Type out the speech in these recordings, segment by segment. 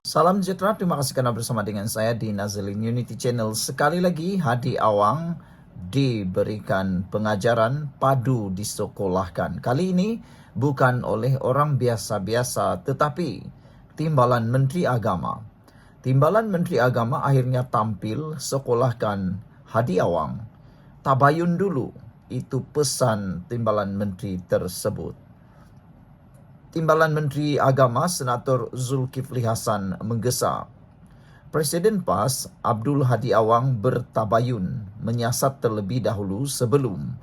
Salam sejahtera, terima kasih karena bersama dengan saya di Nazilin Unity Channel. Sekali lagi, Hadi Awang diberikan pengajaran padu disekolahkan. Kali ini bukan oleh orang biasa-biasa, tetapi Timbalan Menteri Agama. Timbalan Menteri Agama akhirnya tampil sekolahkan Hadi Awang. Tabayun dulu, itu pesan Timbalan Menteri tersebut. Timbalan Menteri Agama Senator Zulkifli Hasan menggesa. Presiden PAS Abdul Hadi Awang bertabayun menyiasat terlebih dahulu sebelum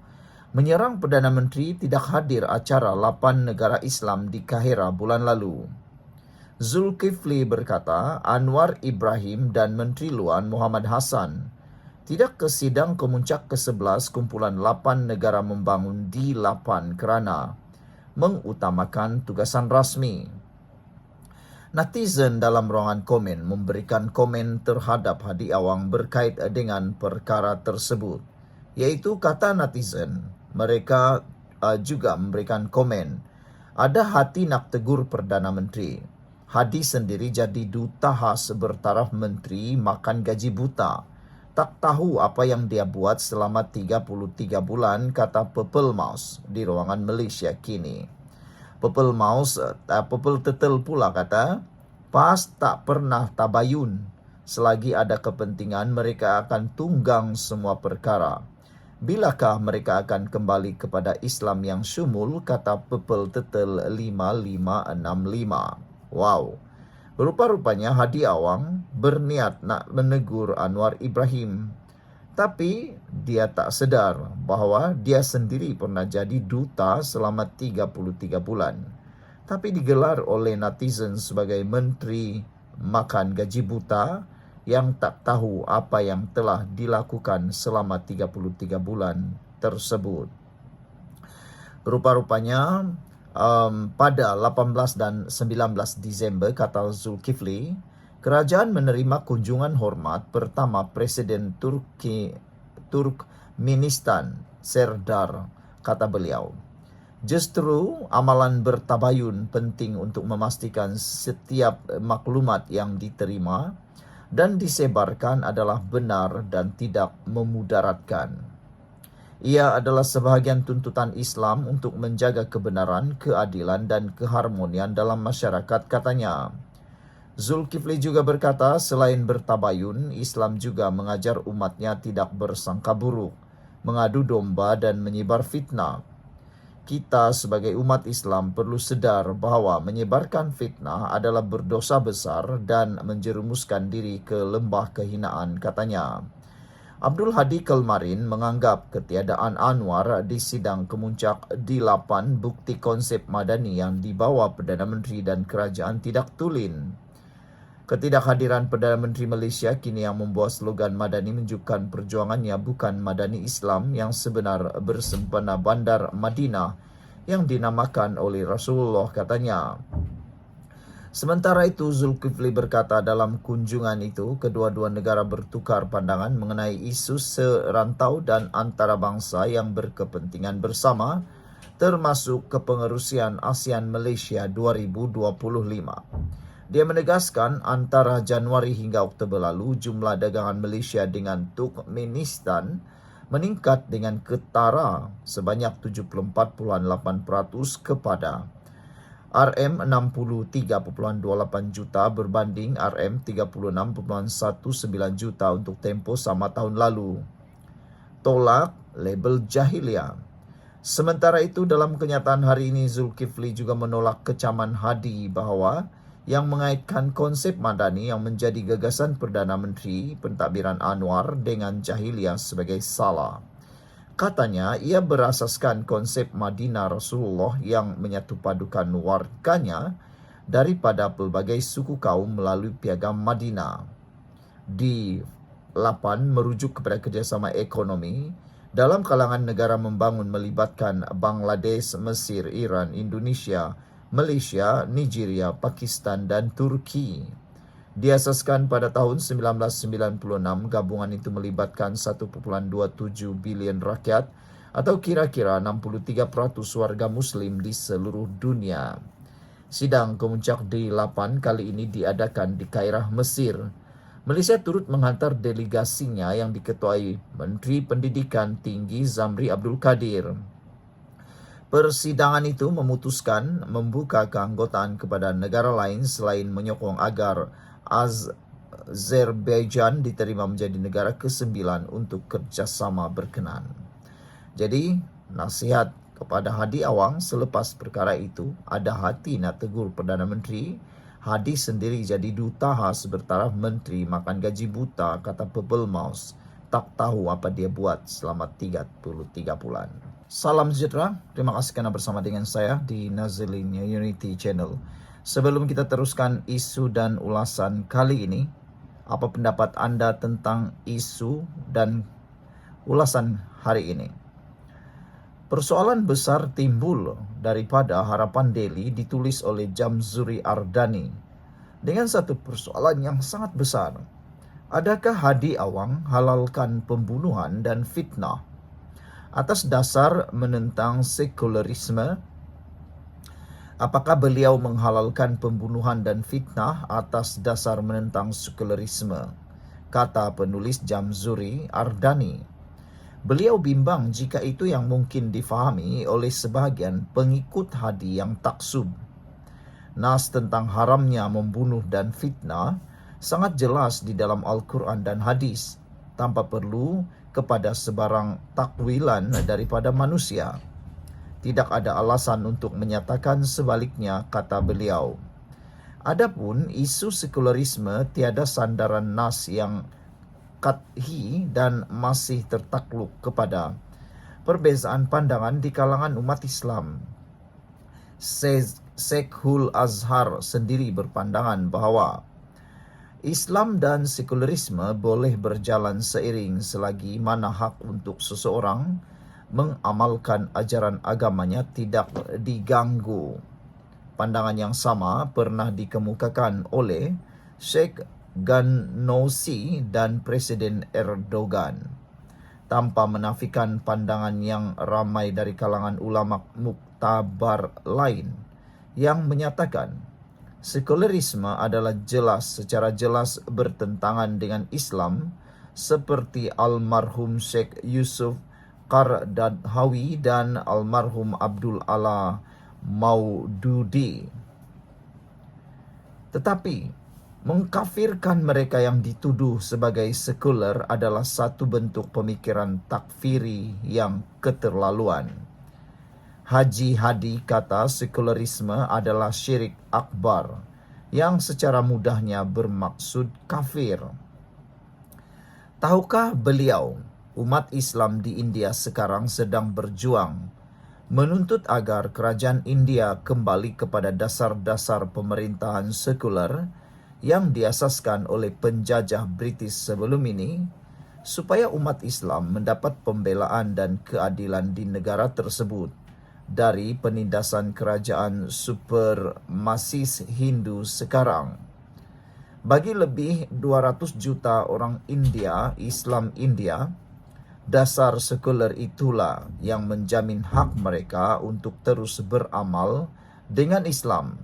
menyerang Perdana Menteri tidak hadir acara 8 negara Islam di Kahira bulan lalu. Zulkifli berkata Anwar Ibrahim dan Menteri Luar Muhammad Hassan tidak ke sidang kemuncak ke-11 kumpulan 8 negara membangun di 8 kerana mengutamakan tugasan rasmi. Netizen dalam ruangan komen memberikan komen terhadap Hadi Awang berkait dengan perkara tersebut. Iaitu kata netizen, mereka juga memberikan komen. Ada hati nak tegur Perdana Menteri. Hadi sendiri jadi duta khas bertaraf menteri makan gaji buta. Tak tahu apa yang dia buat selama 33 bulan, kata Purple Mouse di ruangan Malaysia kini. Purple Tetel pula kata, PAS tak pernah tabayun. Selagi ada kepentingan, mereka akan tunggang semua perkara. Bilakah mereka akan kembali kepada Islam yang syumul, kata Purple Tetel 5565. Wow. Rupa-rupanya Hadi Awang berniat nak menegur Anwar Ibrahim. Tapi dia tak sedar bahawa dia sendiri pernah jadi duta selama 33 bulan. Tapi digelar oleh netizen sebagai menteri makan gaji buta yang tak tahu apa yang telah dilakukan selama 33 bulan tersebut. Rupa-rupanya pada 18 dan 19 Disember, kata Zulkifli, kerajaan menerima kunjungan hormat pertama Presiden Turkmenistan, Serdar, kata beliau. Justru amalan bertabayun penting untuk memastikan setiap maklumat yang diterima dan disebarkan adalah benar dan tidak memudaratkan. Ia adalah sebahagian tuntutan Islam untuk menjaga kebenaran, keadilan dan keharmonian dalam masyarakat, katanya. Zulkifli juga berkata, selain bertabayun, Islam juga mengajar umatnya tidak bersangka buruk, mengadu domba dan menyebar fitnah. Kita sebagai umat Islam perlu sedar bahawa menyebarkan fitnah adalah berdosa besar dan menjerumuskan diri ke lembah kehinaan, katanya. Abdul Hadi kemarin menganggap ketiadaan Anwar di sidang kemuncak di 8 bukti konsep madani yang dibawa Perdana Menteri dan kerajaan tidak tulen. Ketidakhadiran Perdana Menteri Malaysia kini yang membawa slogan Madani menunjukkan perjuangannya bukan Madani Islam yang sebenar bersempena bandar Madinah yang dinamakan oleh Rasulullah, katanya. Sementara itu, Zulkifli berkata dalam kunjungan itu, kedua-dua negara bertukar pandangan mengenai isu serantau dan antarabangsa yang berkepentingan bersama, termasuk kepengerusian ASEAN Malaysia 2025. Dia menegaskan antara Januari hingga Oktober lalu, jumlah dagangan Malaysia dengan Turkmenistan meningkat dengan ketara sebanyak 74.8% kepada RM63.28 juta berbanding RM36.19 juta untuk tempoh sama tahun lalu. Tolak label jahiliah. Sementara itu, dalam kenyataan hari ini, Zulkifli juga menolak kecaman Hadi bahawa yang mengaitkan konsep Madani yang menjadi gagasan Perdana Menteri pentadbiran Anwar dengan jahiliah sebagai salah. Katanya, ia berasaskan konsep Madinah Rasulullah yang menyatupadukan warganya daripada pelbagai suku kaum melalui piagam Madinah. Di 8 merujuk kepada kerjasama ekonomi dalam kalangan negara membangun melibatkan Bangladesh, Mesir, Iran, Indonesia, Malaysia, Nigeria, Pakistan dan Turki. Diasaskan pada tahun 1996, gabungan itu melibatkan 1.27 bilion rakyat atau kira-kira 63% warga Muslim di seluruh dunia. Sidang Kemuncak D8 kali ini diadakan di Kairah, Mesir. Malaysia turut menghantar delegasinya yang diketuai Menteri Pendidikan Tinggi Zamri Abdul Kadir. Persidangan itu memutuskan membuka keanggotaan kepada negara lain selain menyokong agar Azerbaijan diterima menjadi negara ke-9 untuk kerjasama berkenan. Jadi, nasihat kepada Hadi Awang selepas perkara itu, ada hati nak tegur Perdana Menteri. Hadi sendiri jadi duta khas bertaraf menteri makan gaji buta, kata Purple Mouse. Tak tahu apa dia buat selama 33 bulan. Salam sejahtera, terima kasih kerana bersama dengan saya di Nazilin Unity Channel. Sebelum kita teruskan isu dan ulasan kali ini, apa pendapat anda tentang isu dan ulasan hari ini? Persoalan besar timbul daripada Harapan Daily ditulis oleh Jamzuri Ardani dengan satu persoalan yang sangat besar. Adakah Hadi Awang halalkan pembunuhan dan fitnah atas dasar menentang sekularisme? Apakah beliau menghalalkan pembunuhan dan fitnah atas dasar menentang sekularisme? Kata penulis Jamzuri Ardani. Beliau bimbang jika itu yang mungkin difahami oleh sebahagian pengikut Hadi yang taksub. Nas tentang haramnya membunuh dan fitnah sangat jelas di dalam Al-Quran dan hadis, tanpa perlu kepada sebarang takwilan daripada manusia. Tidak ada alasan untuk menyatakan sebaliknya, kata beliau. Adapun isu sekularisme tiada sandaran nas yang kathi dan masih tertakluk kepada perbezaan pandangan di kalangan umat Islam. Syekhul Azhar sendiri berpandangan bahawa Islam dan sekularisme boleh berjalan seiring selagi mana hak untuk seseorang mengamalkan ajaran agamanya tidak diganggu. Pandangan yang sama pernah dikemukakan oleh Sheikh Ghanouchi dan Presiden Erdogan, tanpa menafikan pandangan yang ramai dari kalangan ulama muktabar lain yang menyatakan sekularisme adalah secara jelas bertentangan dengan Islam, seperti almarhum Sheikh Yusuf Qaradawi dan almarhum Abdul Ala Maududi. Tetapi mengkafirkan mereka yang dituduh sebagai sekuler adalah satu bentuk pemikiran takfiri yang keterlaluan. Haji Hadi kata sekularisme adalah syirik akbar yang secara mudahnya bermaksud kafir. Tahukah beliau, umat Islam di India sekarang sedang berjuang menuntut agar kerajaan India kembali kepada dasar-dasar pemerintahan sekuler yang diasaskan oleh penjajah British sebelum ini, supaya umat Islam mendapat pembelaan dan keadilan di negara tersebut dari penindasan kerajaan supremasis Hindu sekarang. Bagi lebih 200 juta orang Islam India, dasar sekuler itulah yang menjamin hak mereka untuk terus beramal dengan Islam.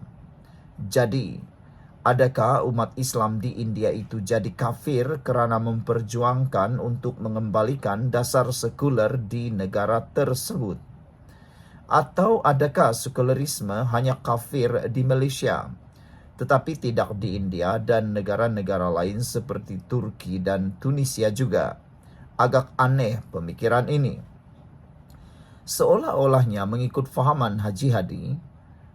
Jadi, adakah umat Islam di India itu jadi kafir kerana memperjuangkan untuk mengembalikan dasar sekuler di negara tersebut? Atau adakah sekularisme hanya kafir di Malaysia, tetapi tidak di India dan negara-negara lain seperti Turki dan Tunisia juga? Agak aneh pemikiran ini. Seolah-olahnya mengikut fahaman Haji Hadi,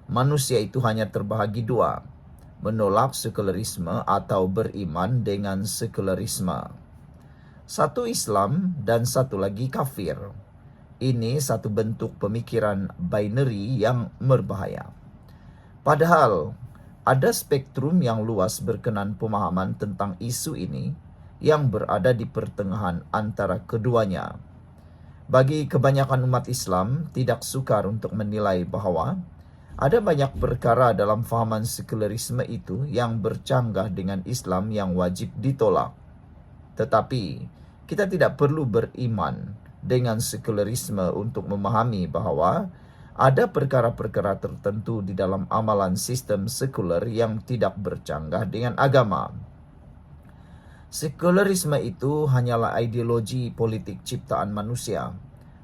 manusia itu hanya terbahagi dua, menolak sekularisme atau beriman dengan sekularisme. Satu Islam dan satu lagi kafir. Ini satu bentuk pemikiran binary yang berbahaya. Padahal ada spektrum yang luas berkenan pemahaman tentang isu ini yang berada di pertengahan antara keduanya. Bagi kebanyakan umat Islam, tidak sukar untuk menilai bahawa ada banyak perkara dalam fahaman sekularisme itu yang bercanggah dengan Islam yang wajib ditolak. Tetapi, kita tidak perlu beriman dengan sekularisme untuk memahami bahawa Ada perkara-perkara tertentu di dalam amalan sistem sekuler yang tidak bercanggah dengan agama. Sekularisme itu hanyalah ideologi politik ciptaan manusia,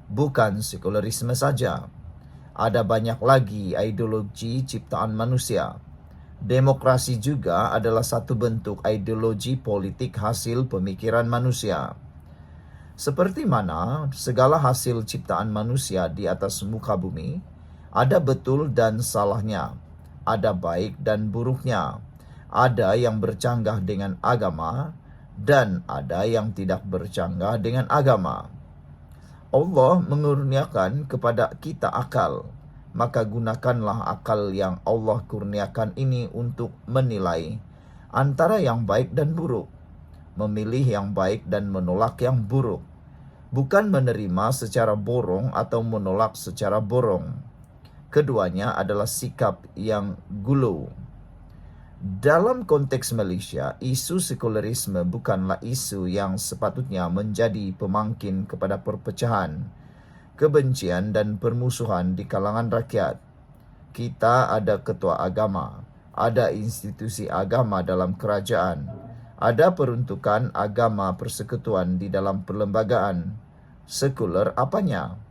bukan sekularisme saja. Ada banyak lagi ideologi ciptaan manusia. Demokrasi juga adalah satu bentuk ideologi politik hasil pemikiran manusia. Seperti mana segala hasil ciptaan manusia di atas muka bumi, ada betul dan salahnya, ada baik dan buruknya, ada yang bercanggah dengan agama, dan ada yang tidak bercanggah dengan agama. Allah mengurniakan kepada kita akal, maka gunakanlah akal yang Allah kurniakan ini untuk menilai antara yang baik dan buruk, memilih yang baik dan menolak yang buruk, bukan menerima secara borong atau menolak secara borong. Keduanya adalah sikap yang gulu. Dalam konteks Malaysia, isu sekularisme bukanlah isu yang sepatutnya menjadi pemangkin kepada perpecahan, kebencian dan permusuhan di kalangan rakyat. Kita ada ketua agama, ada institusi agama dalam kerajaan, ada peruntukan agama persekutuan di dalam perlembagaan. Sekuler apanya?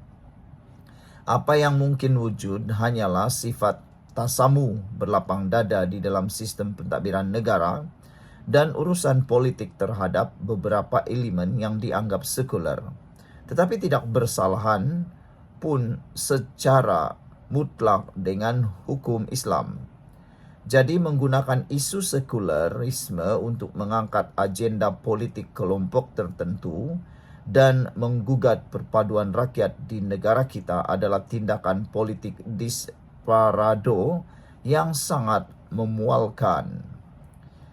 Apa yang mungkin wujud hanyalah sifat tasamu berlapang dada di dalam sistem pentadbiran negara dan urusan politik terhadap beberapa elemen yang dianggap sekuler, tetapi tidak bersalahan pun secara mutlak dengan hukum Islam. Jadi menggunakan isu sekularisme untuk mengangkat agenda politik kelompok tertentu dan menggugat perpaduan rakyat di negara kita adalah tindakan politik disparado yang sangat memualkan.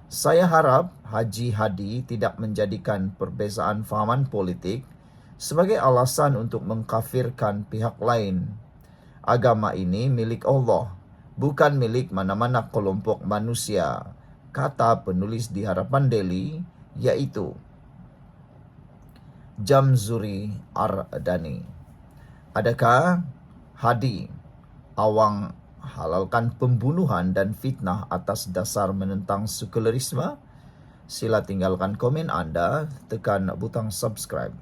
Saya harap Haji Hadi tidak menjadikan perbezaan fahaman politik sebagai alasan untuk mengkafirkan pihak lain. Agama ini milik Allah, bukan milik mana-mana kelompok manusia, kata penulis di Harapan Daily, yaitu Jamzuri Ardani. Adakah Hadi awang halalkan pembunuhan dan fitnah atas dasar menentang sekularisme? Sila tinggalkan komen anda, tekan butang subscribe.